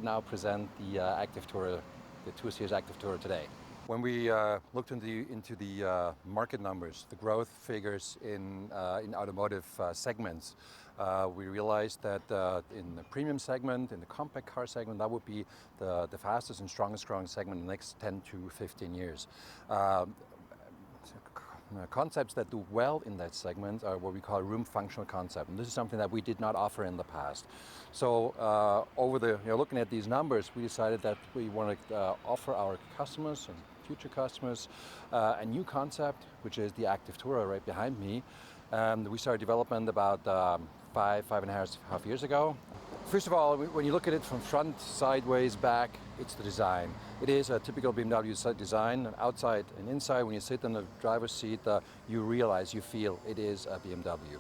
now present the Active Tourer, the 2 Series Active Tourer today. When we looked into the market numbers, the growth figures in automotive segments, we realized that in the premium segment, in the compact car segment, that would be the fastest and strongest growing segment in the next 10 to 15 years. Concepts that do well in that segment are what we call room functional concept, and this is something that we did not offer in the past. So looking at these numbers, we decided that we want to offer our customers and future customers a new concept, which is the Active Tourer right behind me. We started development about 5.5 years ago. First of all, when you look at it from front, sideways, back, it's the design. It is a typical BMW design, outside and inside. When you sit in the driver's seat, you realize, you feel it is a BMW.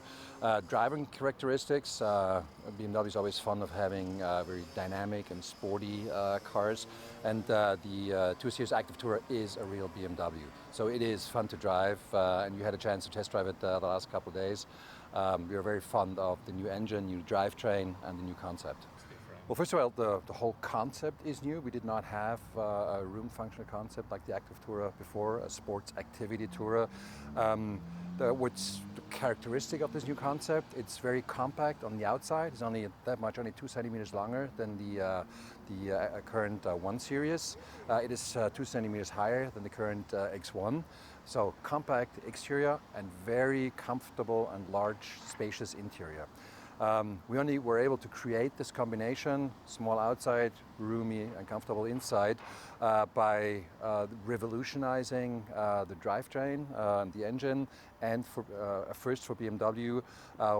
Driving characteristics, BMW is always fond of having very dynamic and sporty cars, and the 2 Series Active Tourer is a real BMW. So it is fun to drive, and you had a chance to test drive it the last couple of days. We are very fond of the new engine, new drivetrain, and the new concept. Well, first of all, the whole concept is new. We did not have a room functional concept like the Active Tourer before, a sports activity tourer. What's the characteristic of this new concept? It's very compact on the outside. It's only 2 centimeters longer than the current 1 Series. It is 2 centimeters higher than the current X1. So compact exterior and very comfortable and large, spacious interior. We only were able to create this combination, small outside, roomy and comfortable inside, by revolutionizing the drivetrain and the engine. And first for BMW,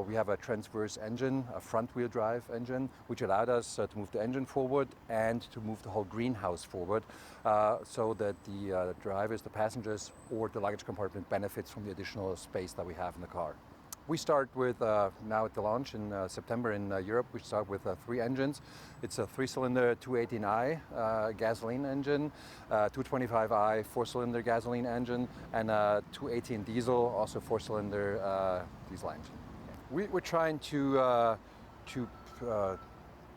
we have a transverse engine, a front-wheel drive engine, which allowed us to move the engine forward and to move the whole greenhouse forward, so that the drivers, the passengers, or the luggage compartment benefits from the additional space that we have in the car. We start with, now at the launch in September in Europe, we start with 3 engines. It's a 3-cylinder 218i gasoline engine, 225i 4-cylinder gasoline engine, and a 218 diesel, also 4-cylinder diesel engine. We're trying to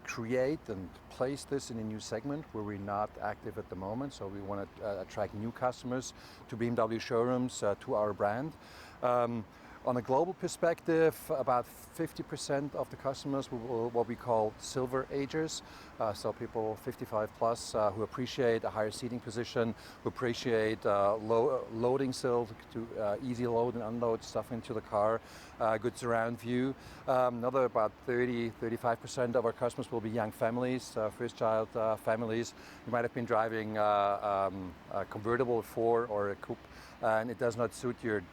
create and place this in a new segment where we're not active at the moment. So we want to attract new customers to BMW showrooms, to our brand. On a global perspective, about 50% of the customers will what we call silver agers, so people 55 plus who appreciate a higher seating position, who appreciate loading still to easy load and unload stuff into the car, good surround view. Another about 35% of our customers will be young families, first child families. You might have been driving a convertible before or a coupe, and it does not suit your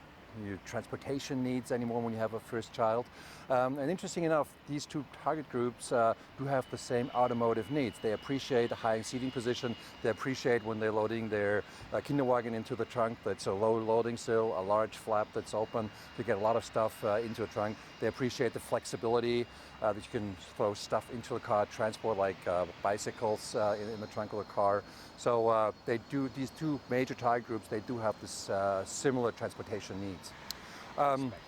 transportation needs anymore when you have a first child. And interesting enough, these two target groups do have the same automotive needs. They appreciate a high seating position. They appreciate when they're loading their Kinderwagen into the trunk that's a low loading sill, a large flap that's open to get a lot of stuff into a trunk. They appreciate the flexibility that you can throw stuff into the car, transport like bicycles in the trunk of the car. So these two major target groups, they do have this similar transportation needs.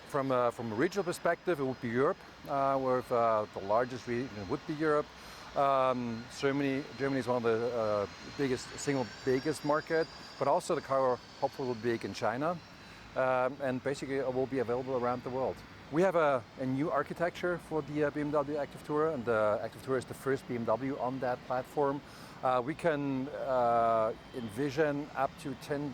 From a regional perspective, it would be Europe, where the largest region would be Europe. Germany is one of the single biggest market, but also the car hopefully will be big in China, and basically it will be available around the world. We have a new architecture for the BMW Active Tourer, and the Active Tourer is the first BMW on that platform. We can envision up to 10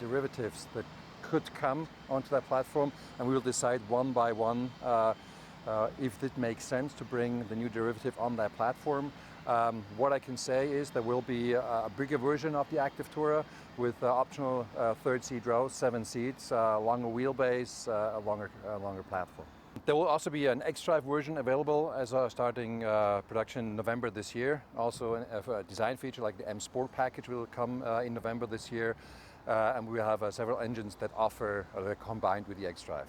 derivatives that could come onto that platform, and we will decide one by one if it makes sense to bring the new derivative on that platform. What I can say is there will be a bigger version of the Active Tourer with optional third seat row, 7 seats, longer wheelbase, a longer platform. There will also be an xDrive version available as starting production in November this year. Also a design feature like the M Sport package will come in November this year. And we have several engines that are combined with the xDrive.